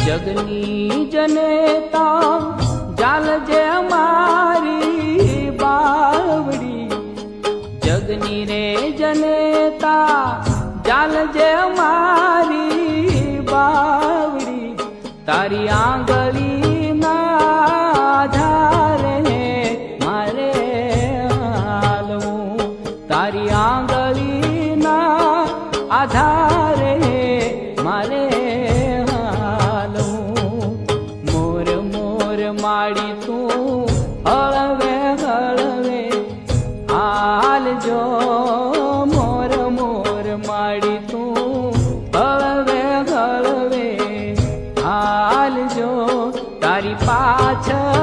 जगनी जनेता जालजे मारी बावड़ी, जगनी रे जनेता जालजे मारी बावड़ी। तारी आंगली ना आधारे मारे हालूं, तारी आंगली ना आधारे मारे हालूं। मोर मोर माड़ी तू हळवे हळवे हाल जो, मोर मोर माड़ी तू हळवे हळवे हाल जो। तारी पाछळ